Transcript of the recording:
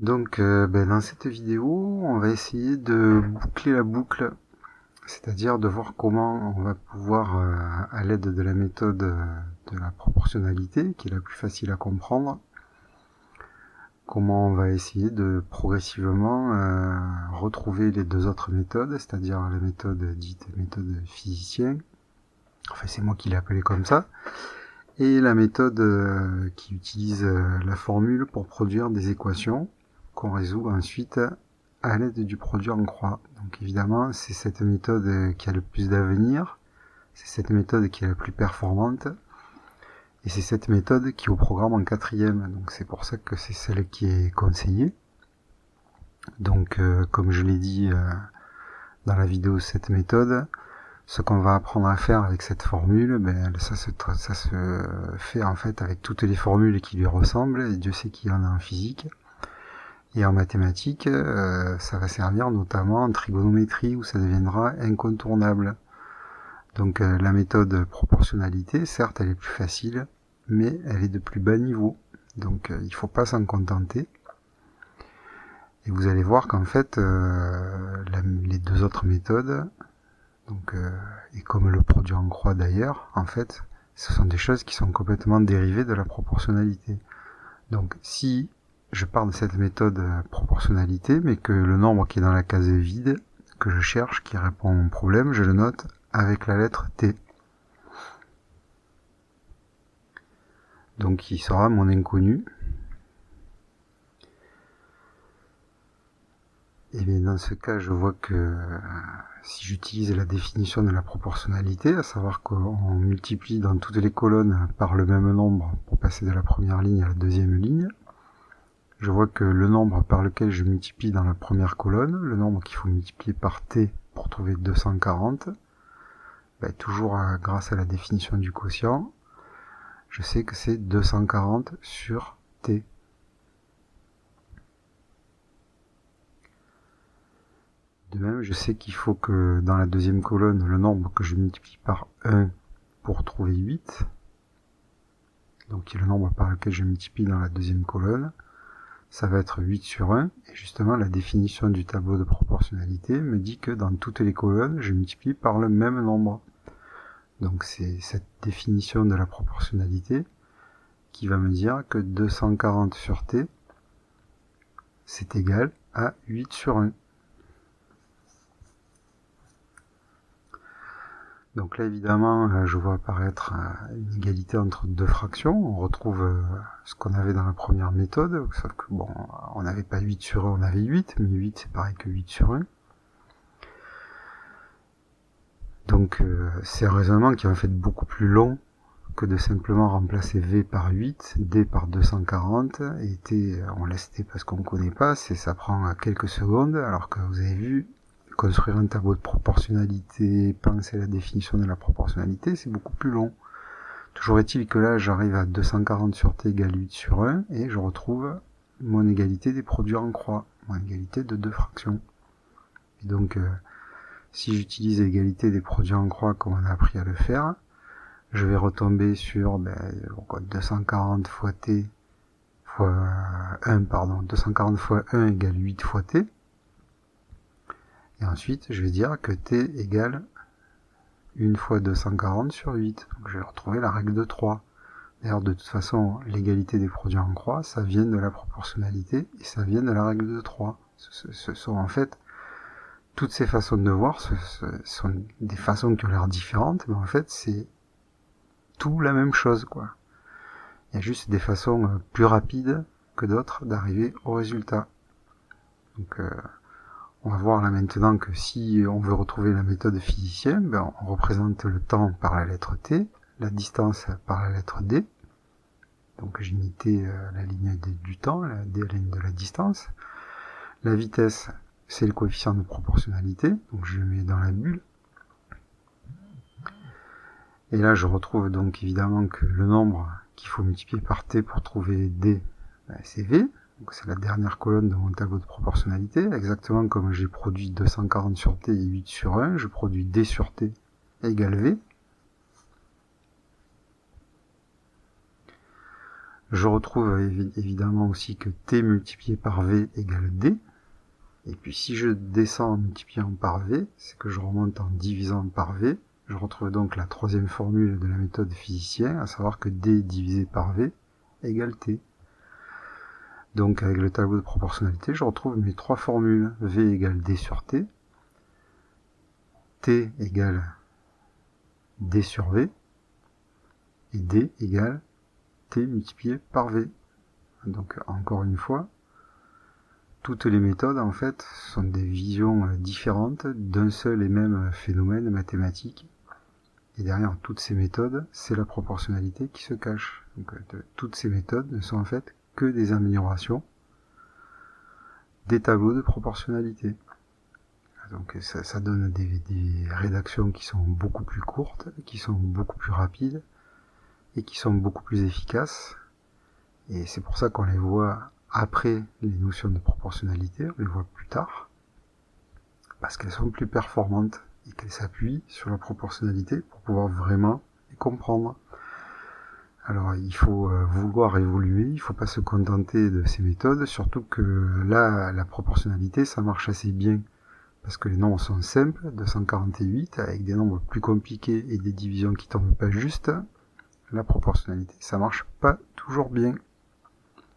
Donc dans cette vidéo, on va essayer de boucler la boucle, c'est-à-dire de voir comment on va pouvoir, à l'aide de la méthode de la proportionnalité, qui est la plus facile à comprendre, comment on va essayer de progressivement retrouver les deux autres méthodes, c'est-à-dire la méthode dite méthode physicien, enfin c'est moi qui l'ai appelée comme ça, et la méthode qui utilise la formule pour produire des équations qu'on résout ensuite à l'aide du produit en croix. Donc évidemment, c'est cette méthode qui a le plus d'avenir, c'est cette méthode qui est la plus performante, et c'est cette méthode qui est au programme en 4e. Donc c'est pour ça que c'est celle qui est conseillée. Donc comme je l'ai dit dans la vidéo cette méthode, ce qu'on va apprendre à faire avec cette formule, ça se fait en fait avec toutes les formules qui lui ressemblent, et Dieu sait qu'il y en a en physique. Et en mathématiques, ça va servir notamment en trigonométrie où ça deviendra incontournable. Donc la méthode proportionnalité, certes elle est plus facile, mais elle est de plus bas niveau. Donc il ne faut pas s'en contenter. Et vous allez voir qu'en fait, les deux autres méthodes, donc, et comme le produit en croix d'ailleurs, en fait, ce sont des choses qui sont complètement dérivées de la proportionnalité. Donc si je pars de cette méthode proportionnalité, mais que le nombre qui est dans la case vide, que je cherche, qui répond à mon problème, je le note avec la lettre T. Donc il sera mon inconnu. Et bien dans ce cas, je vois que si j'utilise la définition de la proportionnalité, à savoir qu'on multiplie dans toutes les colonnes par le même nombre pour passer de la première ligne à la deuxième ligne, je vois que le nombre par lequel je multiplie dans la première colonne, le nombre qu'il faut multiplier par t pour trouver 240, toujours grâce à la définition du quotient, je sais que c'est 240 sur t. De même, je sais qu'il faut que dans la deuxième colonne, le nombre que je multiplie par 1 pour trouver 8, donc qui est le nombre par lequel je multiplie dans la deuxième colonne, ça va être 8 sur 1, et justement la définition du tableau de proportionnalité me dit que dans toutes les colonnes, je multiplie par le même nombre. Donc c'est cette définition de la proportionnalité qui va me dire que 240 sur t, c'est égal à 8 sur 1. Donc là évidemment, je vois apparaître une égalité entre deux fractions. On retrouve ce qu'on avait dans la première méthode, sauf que bon, on n'avait pas 8 sur 1, on avait 8, mais 8 c'est pareil que 8 sur 1. Donc c'est un raisonnement qui est en fait beaucoup plus long que de simplement remplacer V par 8, D par 240, et T, on laisse T parce qu'on ne connaît pas, ça prend quelques secondes, alors que vous avez vu, construire un tableau de proportionnalité, penser à la définition de la proportionnalité, c'est beaucoup plus long. Toujours est-il que là, j'arrive à 240 sur t égale 8 sur 1, et je retrouve mon égalité des produits en croix, mon égalité de deux fractions. Et donc, si j'utilise l'égalité des produits en croix comme on a appris à le faire, je vais retomber sur 240 fois t fois 1, 240 fois 1 égale 8 fois t. Et ensuite, je vais dire que t égale 1 fois 240 sur 8. Donc je vais retrouver la règle de 3. D'ailleurs, de toute façon, l'égalité des produits en croix, ça vient de la proportionnalité et ça vient de la règle de 3. Ce sont en fait, toutes ces façons de voir, ce sont des façons qui ont l'air différentes, mais en fait, c'est tout la même chose, quoi. Il y a juste des façons plus rapides que d'autres d'arriver au résultat. Donc, on va voir là maintenant que si on veut retrouver la méthode physicienne, on représente le temps par la lettre T, la distance par la lettre D. Donc j'ai mis T la ligne du temps, la D la ligne de la distance. La vitesse, c'est le coefficient de proportionnalité, donc je le mets dans la bulle. Et là je retrouve donc évidemment que le nombre qu'il faut multiplier par T pour trouver D, c'est V. Donc c'est la dernière colonne de mon tableau de proportionnalité, exactement comme j'ai produit 240 sur t et 8 sur 1, je produis d sur t égale v. Je retrouve évidemment aussi que t multiplié par v égale d. Et puis si je descends en multipliant par v, c'est que je remonte en divisant par v. Je retrouve donc la troisième formule de la méthode physicien, à savoir que d divisé par v égale t. Donc avec le tableau de proportionnalité, je retrouve mes trois formules. V égale d sur t, t égale d sur v, et d égale t multiplié par v. Donc encore une fois, toutes les méthodes en fait sont des visions différentes d'un seul et même phénomène mathématique. Et derrière toutes ces méthodes, c'est la proportionnalité qui se cache. Donc toutes ces méthodes ne sont en fait que des améliorations des tableaux de proportionnalité. Donc ça donne des rédactions qui sont beaucoup plus courtes, qui sont beaucoup plus rapides et qui sont beaucoup plus efficaces. Et c'est pour ça qu'on les voit après les notions de proportionnalité, on les voit plus tard, parce qu'elles sont plus performantes et qu'elles s'appuient sur la proportionnalité pour pouvoir vraiment les comprendre. Alors il faut vouloir évoluer, il ne faut pas se contenter de ces méthodes, surtout que là, la proportionnalité, ça marche assez bien, parce que les nombres sont simples, 248, avec des nombres plus compliqués et des divisions qui tombent pas juste. La proportionnalité, ça marche pas toujours bien.